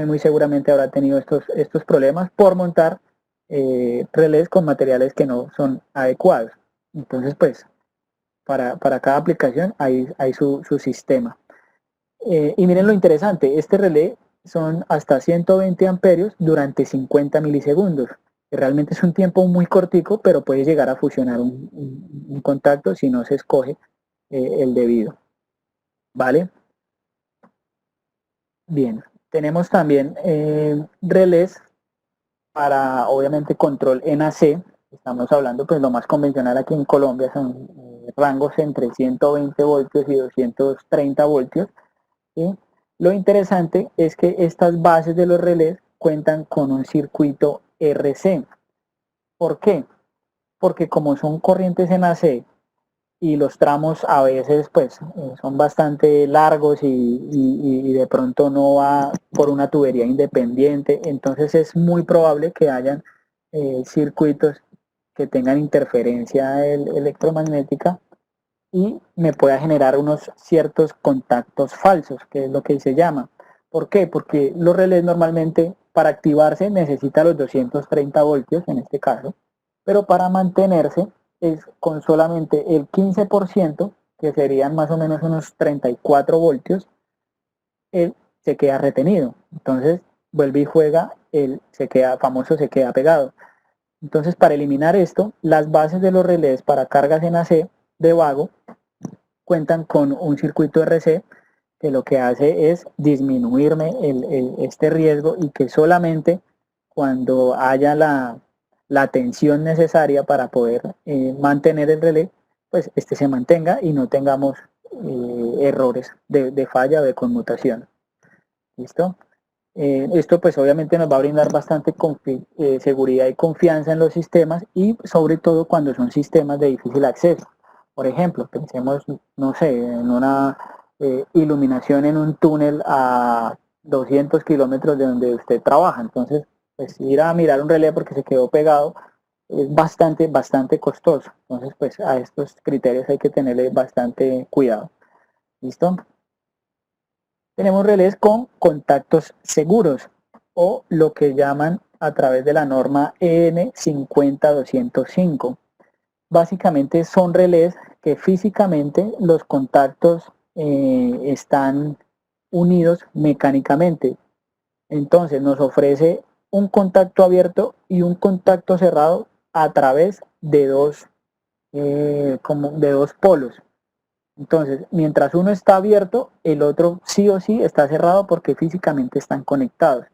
[SPEAKER 1] muy seguramente habrá tenido estos problemas por montar relés con materiales que no son adecuados. Entonces, pues, para cada aplicación hay su sistema. Y miren lo interesante, este relé son hasta 120 amperios durante 50 milisegundos. Realmente es un tiempo muy cortico, pero puede llegar a fusionar un contacto si no se escoge el debido. ¿Vale? Bien, tenemos también relés para, obviamente, control NAC. Estamos hablando, pues, lo más convencional aquí en Colombia son rangos entre 120 voltios y 230 voltios, ¿sí? Lo interesante es que estas bases de los relés cuentan con un circuito RC. ¿Por qué? Porque como son corrientes en AC y los tramos a veces pues son bastante largos y de pronto no va por una tubería independiente, entonces es muy probable que hayan circuitos que tengan interferencia electromagnética y me pueda generar unos ciertos contactos falsos, que es lo que se llama. ¿Por qué? Porque los relés normalmente para activarse necesita los 230 voltios en este caso, pero para mantenerse es con solamente el 15%, que serían más o menos unos 34 voltios, él se queda retenido. Entonces vuelve y juega, él se queda famoso, se queda pegado. Entonces para eliminar esto, las bases de los relés para cargas en AC de vago cuentan con un circuito RC que lo que hace es disminuirme este riesgo y que solamente cuando haya la tensión necesaria para poder mantener el relé, pues este se mantenga y no tengamos errores de falla o de conmutación. ¿Listo? Esto pues obviamente nos va a brindar bastante seguridad y confianza en los sistemas y sobre todo cuando son sistemas de difícil acceso. Por ejemplo, pensemos, no sé, en una iluminación en un túnel a 200 kilómetros de donde usted trabaja. Entonces, pues ir a mirar un relé porque se quedó pegado es bastante costoso. Entonces, pues a estos criterios hay que tenerle bastante cuidado. ¿Listo? Tenemos relés con contactos seguros o lo que llaman a través de la norma EN 50205. Básicamente son relés que físicamente los contactos están unidos mecánicamente. Entonces nos ofrece un contacto abierto y un contacto cerrado a través de de dos polos. Entonces, mientras uno está abierto, el otro sí o sí está cerrado porque físicamente están conectados.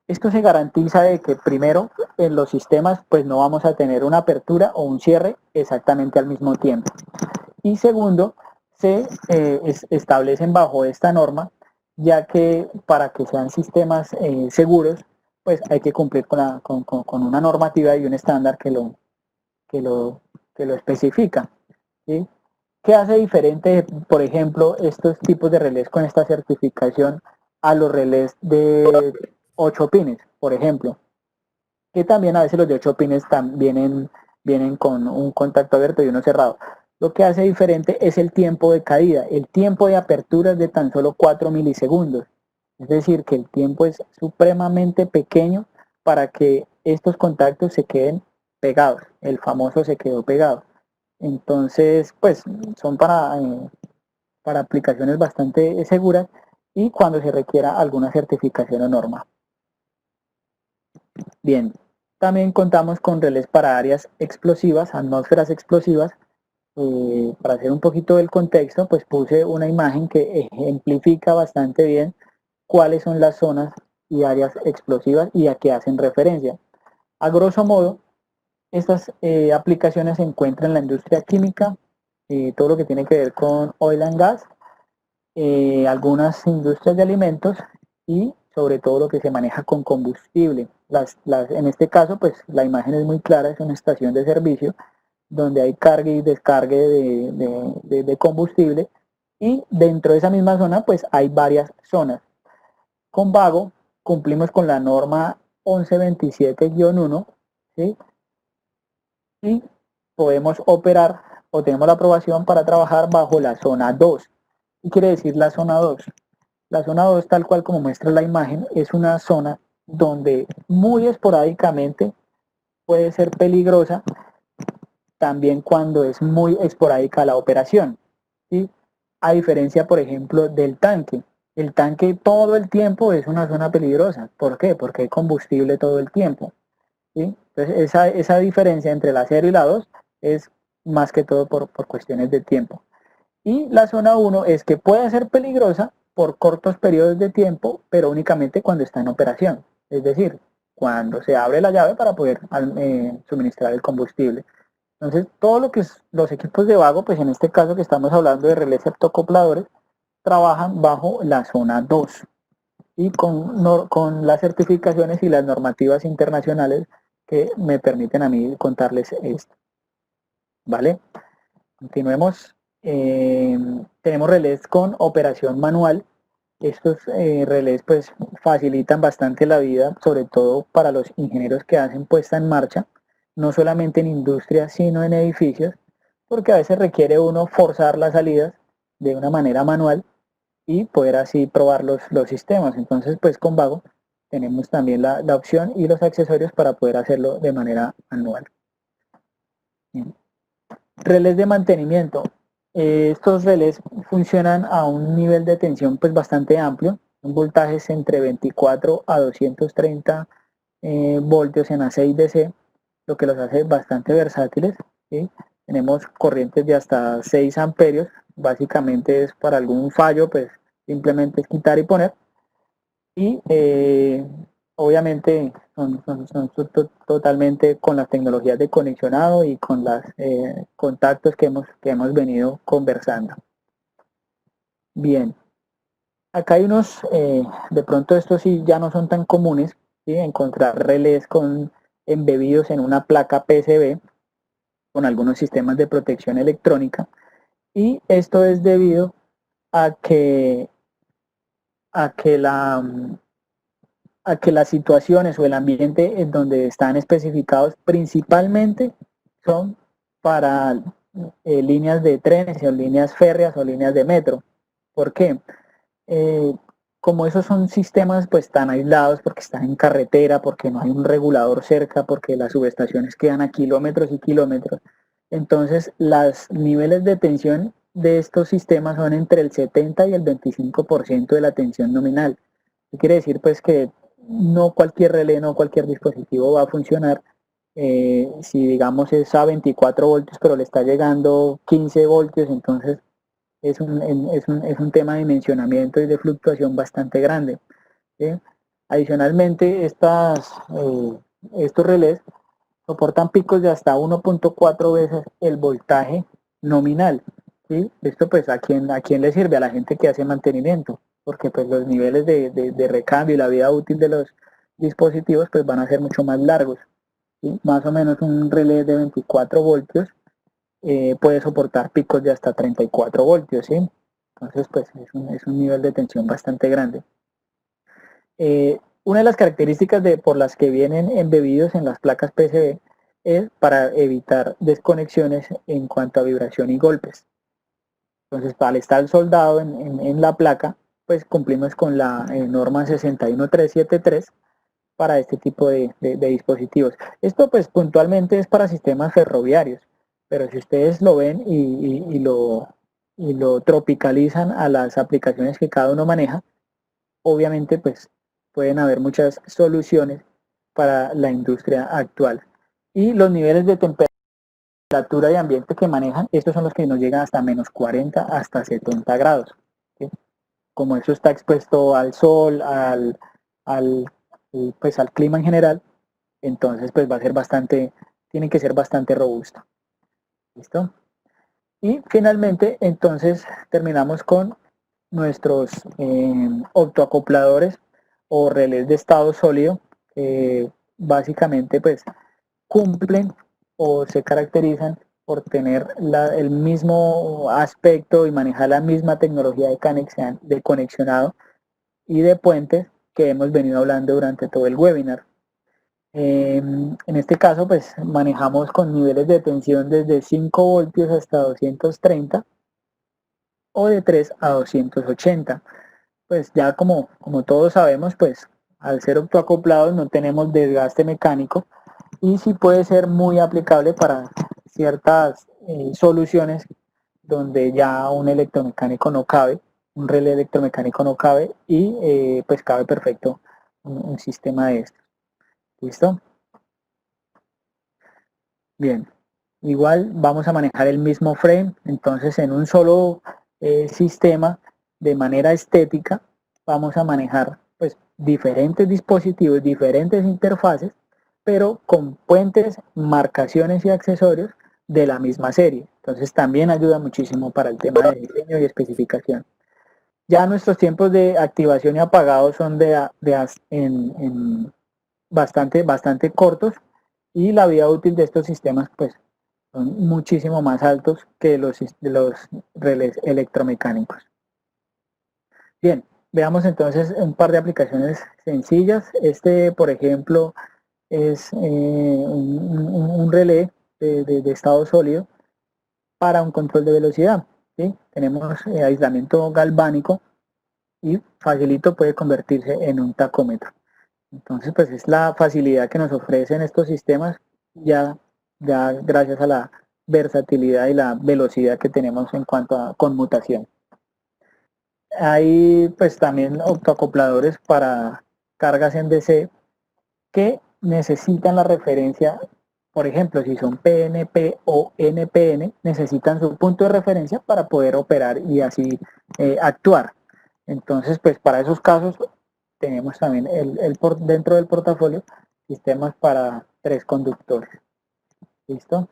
[SPEAKER 1] Esto se garantiza de que primero en los sistemas pues no vamos a tener una apertura o un cierre exactamente al mismo tiempo. Y segundo, se establecen bajo esta norma, ya que para que sean sistemas seguros, pues hay que cumplir con una normativa y un estándar que lo, que lo especifica. ¿Sí? ¿Qué hace diferente, por ejemplo, estos tipos de relés con esta certificación a los relés de 8 pines, por ejemplo? Que también a veces los de 8 pines vienen con un contacto abierto y uno cerrado. Lo que hace diferente es el tiempo de caída. El tiempo de apertura es de tan solo 4 milisegundos. Es decir, que el tiempo es supremamente pequeño para que estos contactos se queden pegados. El famoso se quedó pegado. Entonces, pues son para aplicaciones bastante seguras y cuando se requiera alguna certificación o norma. Bien, también contamos con relés para áreas explosivas, atmósferas explosivas. Para hacer un poquito del contexto, pues puse una imagen que ejemplifica bastante bien cuáles son las zonas y áreas explosivas y a qué hacen referencia. A grosso modo, estas aplicaciones se encuentran en la industria química, todo lo que tiene que ver con oil and gas, algunas industrias de alimentos y sobre todo lo que se maneja con combustible. En este caso, pues la imagen es muy clara, es una estación de servicio donde hay carga y descargue de combustible y dentro de esa misma zona pues hay varias zonas. Con Vago cumplimos con la norma 1127-1, ¿sí? Y podemos operar o tenemos la aprobación para trabajar bajo la zona 2. ¿Qué quiere decir la zona 2? La zona 2, tal cual como muestra la imagen, es una zona donde muy esporádicamente puede ser peligrosa, también cuando es muy esporádica la operación, ¿sí? A diferencia, por ejemplo, del tanque. El tanque todo el tiempo es una zona peligrosa. ¿Por qué? Porque hay combustible todo el tiempo. ¿Sí? Entonces, esa diferencia entre la 0 y la 2 es más que todo por cuestiones de tiempo. Y la zona 1 es que puede ser peligrosa por cortos periodos de tiempo, pero únicamente cuando está en operación. Es decir, cuando se abre la llave para poder suministrar el combustible. Entonces, todo lo que es los equipos de vago, pues en este caso que estamos hablando de relés septocopladores, trabajan bajo la zona 2 y con las certificaciones y las normativas internacionales que me permiten a mí contarles esto. ¿Vale? Continuemos. Tenemos relés con operación manual. Estos relés pues facilitan bastante la vida, sobre todo para los ingenieros que hacen puesta en marcha, no solamente en industria, sino en edificios, porque a veces requiere uno forzar las salidas de una manera manual y poder así probar los sistemas. Entonces, pues con Vago tenemos también la opción y los accesorios para poder hacerlo de manera manual. Bien. Relés de mantenimiento. Estos relés funcionan a un nivel de tensión pues bastante amplio, un voltajes entre 24 a 230 voltios en A6DC, lo que los hace bastante versátiles. ¿Sí? Tenemos corrientes de hasta 6 amperios, básicamente es para algún fallo, pues simplemente es quitar y poner. Y obviamente son totalmente con las tecnologías de conexionado y con los contactos que hemos venido conversando. Bien, acá hay unos, de pronto estos sí ya no son tan comunes, ¿sí? Encontrar relés embebidos en una placa PCB con algunos sistemas de protección electrónica, y esto es debido a que las situaciones o el ambiente en donde están especificados principalmente son para líneas de trenes o líneas férreas o líneas de metro. ¿Por qué? Como esos son sistemas pues tan aislados porque están en carretera, porque no hay un regulador cerca, porque las subestaciones quedan a kilómetros y kilómetros, entonces los niveles de tensión de estos sistemas son entre el 70 y el 25% de la tensión nominal. Quiere decir pues que no cualquier relé, no cualquier dispositivo va a funcionar. Si digamos es a 24 voltios pero le está llegando 15 voltios, entonces es un tema de dimensionamiento y de fluctuación bastante grande. ¿Sí? Adicionalmente, estos relés soportan picos de hasta 1.4 veces el voltaje nominal. ¿Sí? Esto pues ¿a quién le sirve? A la gente que hace mantenimiento, porque pues los niveles de recambio y la vida útil de los dispositivos pues van a ser mucho más largos. ¿Sí? Más o menos un relé de 24 voltios puede soportar picos de hasta 34 voltios, ¿sí? Entonces pues es un nivel de tensión bastante grande. Una de las características por las que vienen embebidos en las placas PCB es para evitar desconexiones en cuanto a vibración y golpes. Entonces, al estar soldado en la placa, pues cumplimos con la norma 61373 para este tipo de dispositivos. Esto pues puntualmente es para sistemas ferroviarios, pero si ustedes lo ven y lo tropicalizan a las aplicaciones que cada uno maneja, obviamente pues pueden haber muchas soluciones para la industria actual. Y los niveles de temperatura y ambiente que manejan, estos son los que nos llegan hasta menos 40 hasta 70 grados. ¿Sí? Como eso está expuesto al sol, pues al clima en general, entonces pues va a ser tiene que ser bastante robusto. ¿Listo? Y finalmente, entonces terminamos con nuestros optoacopladores o relés de estado sólido, básicamente pues cumplen o se caracterizan por tener el mismo aspecto y manejar la misma tecnología de conexionado y de puentes que hemos venido hablando durante todo el webinar. En este caso pues manejamos con niveles de tensión desde 5 voltios hasta 230 o de 3 a 280. Pues ya como todos sabemos, pues al ser optoacoplados no tenemos desgaste mecánico y sí puede ser muy aplicable para ciertas soluciones donde ya un electromecánico no cabe, un relé electromecánico no cabe y pues cabe perfecto un sistema de estos. ¿Listo? Bien, igual vamos a manejar el mismo frame, entonces en un solo sistema de manera estética vamos a manejar pues diferentes dispositivos, diferentes interfaces, pero con puentes, marcaciones y accesorios de la misma serie. Entonces también ayuda muchísimo para el tema de diseño y especificación. Ya nuestros tiempos de activación y apagado son bastante cortos, y la vida útil de estos sistemas pues son muchísimo más altos que los relés electromecánicos. Bien, veamos entonces un par de aplicaciones sencillas. Este, por ejemplo, es un relé de estado sólido para un control de velocidad. ¿Sí? Tenemos aislamiento galvánico y facilito puede convertirse en un tacómetro. Entonces, pues es la facilidad que nos ofrecen estos sistemas ya gracias a la versatilidad y la velocidad que tenemos en cuanto a conmutación. Hay pues también optoacopladores para cargas en DC que necesitan la referencia, por ejemplo, si son PNP o NPN, necesitan su punto de referencia para poder operar y así actuar. Entonces, pues para esos casos tenemos también dentro del portafolio sistemas para 3 conductores. ¿Listo?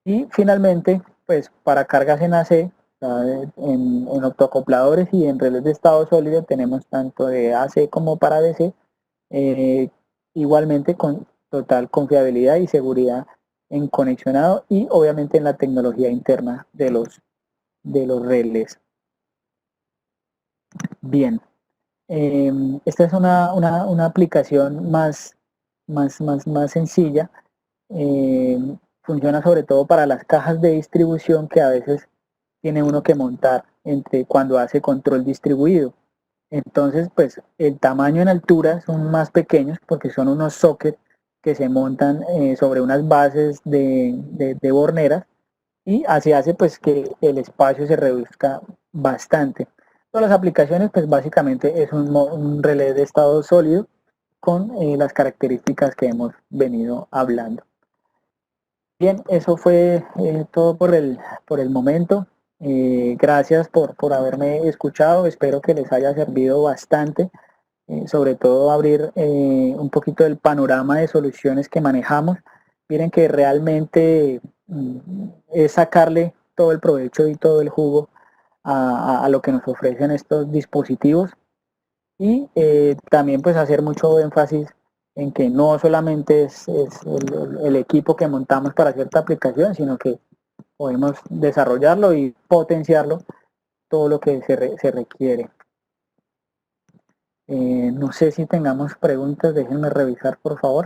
[SPEAKER 1] Y finalmente, pues para cargas en AC, en optoacopladores y en relés de estado sólido tenemos tanto de AC como para DC, igualmente con total confiabilidad y seguridad en conexionado y obviamente en la tecnología interna de los relés. Bien, esta es una aplicación más sencilla. Funciona sobre todo para las cajas de distribución que a veces tiene uno que montar cuando hace control distribuido. Entonces, pues el tamaño en altura son más pequeños porque son unos sockets que se montan sobre unas bases de borneras, y así hace pues que el espacio se reduzca bastante. Todas las aplicaciones pues básicamente es un relé de estado sólido con las características que hemos venido hablando. Bien, eso fue todo por el momento. Gracias por haberme escuchado, espero que les haya servido bastante, sobre todo abrir un poquito el panorama de soluciones que manejamos. Miren que realmente es sacarle todo el provecho y todo el jugo a lo que nos ofrecen estos dispositivos, y también pues hacer mucho énfasis en que no solamente es el equipo que montamos para cierta aplicación, sino que podemos desarrollarlo y potenciarlo todo lo que se requiere. No sé si tengamos preguntas, déjenme revisar por favor.